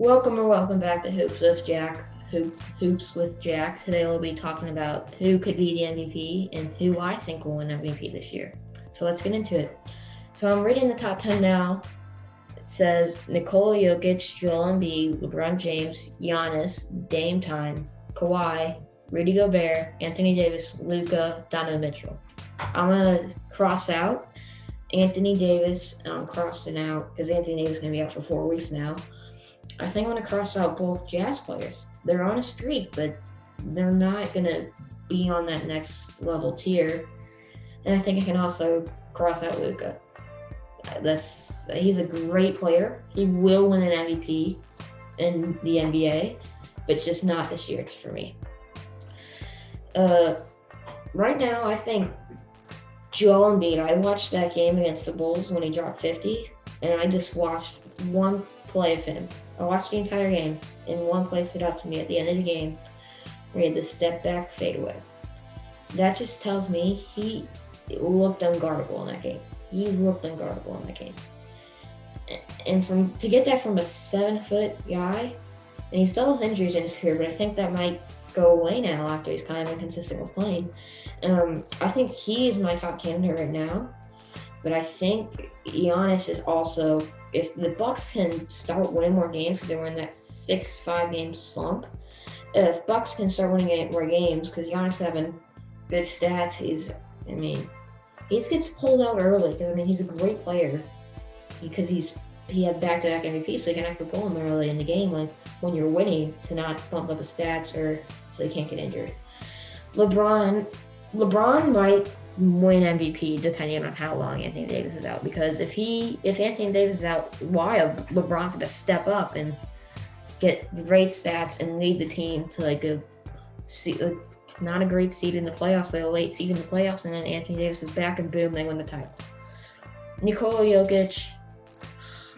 Welcome back to Hoops with Jack. Hoops with Jack. Today we'll be talking about who could be the MVP and who I think will win MVP this year. So let's get into it. So I'm reading the top 10 now. It says Nikola Jokic, Joel Embiid, LeBron James, Giannis, Dame Time, Kawhi, Rudy Gobert, Anthony Davis, Luka, Donovan Mitchell. I'm going to cross out Anthony Davis, and I'm crossing out because Anthony Davis is going to be out for 4 weeks now. I think I'm going to cross out both Jazz players. They're on a streak, but they're not going to be on that next level tier. And I think I can also cross out Luka. He's a great player. He will win an MVP in the NBA, but just not this year for me. Right now, I think Joel Embiid. I watched that game against the Bulls when he dropped 50, and I just watched one play of him. I watched the entire game, and one play stood out to me at the end of the game where he had the step back fadeaway. That just tells me he looked unguardable in that game. And to get that from a 7-foot guy, and he's still with injuries in his career, but I think that might go away now after he's kind of inconsistent with playing. I think he is my top candidate right now, but I think Giannis is also. If the Bucks can start winning more games, because they were in that 6-5 game slump, if Bucks can start winning more games, because Giannis having good stats, he gets pulled out early. Because he's a great player, because he had back-to-back MVP, so you can actually pull him early in the game, like when you're winning, to not bump up his stats or so he can't get injured. LeBron might win MVP depending on how long Anthony Davis is out, because if Anthony Davis is out, LeBron's going to step up and get great stats and lead the team to not a great seed in the playoffs, but a late seed in the playoffs, and then Anthony Davis is back and boom, they win the title. Nikola Jokic,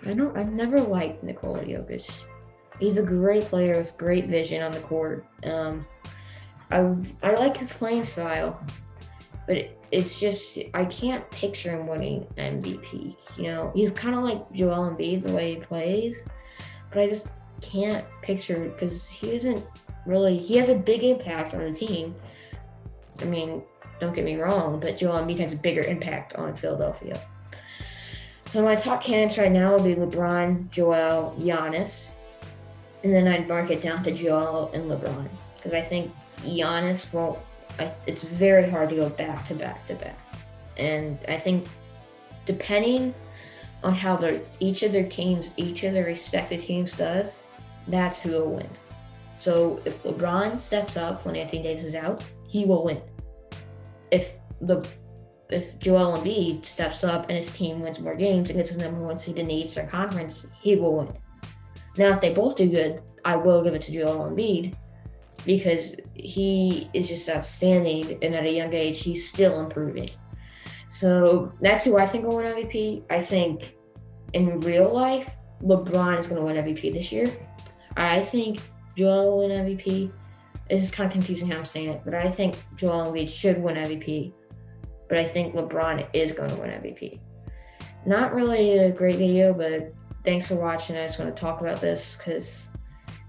I've never liked Nikola Jokic. He's a great player with great vision on the court. I like his playing style, but it's just I can't picture him winning MVP. He's kind of like Joel Embiid the way he plays, but I just can't picture because he has a big impact on the team. Don't get me wrong, but Joel Embiid has a bigger impact on Philadelphia. So my top candidates right now will be LeBron, Joel, Giannis, and then I'd mark it down to Joel and LeBron because I think Giannis won't. It's very hard to go back to back to back. And I think depending on how each of their respective teams does, that's who will win. So if LeBron steps up when Anthony Davis is out, he will win. If Joel Embiid steps up and his team wins more games and gets his number 1 seed in the Eastern Conference, he will win. Now, if they both do good, I will give it to Joel Embiid, because he is just outstanding, and at a young age, he's still improving. So that's who I think will win MVP. I think in real life, LeBron is going to win MVP this year. I think Joel will win MVP. It's kind of confusing how I'm saying it, but I think Joel Embiid should win MVP. But I think LeBron is going to win MVP. Not really a great video, but thanks for watching. I just want to talk about this because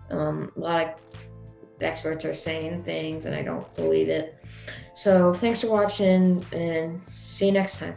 a lot of experts are saying things and I don't believe it. So thanks for watching and see you next time.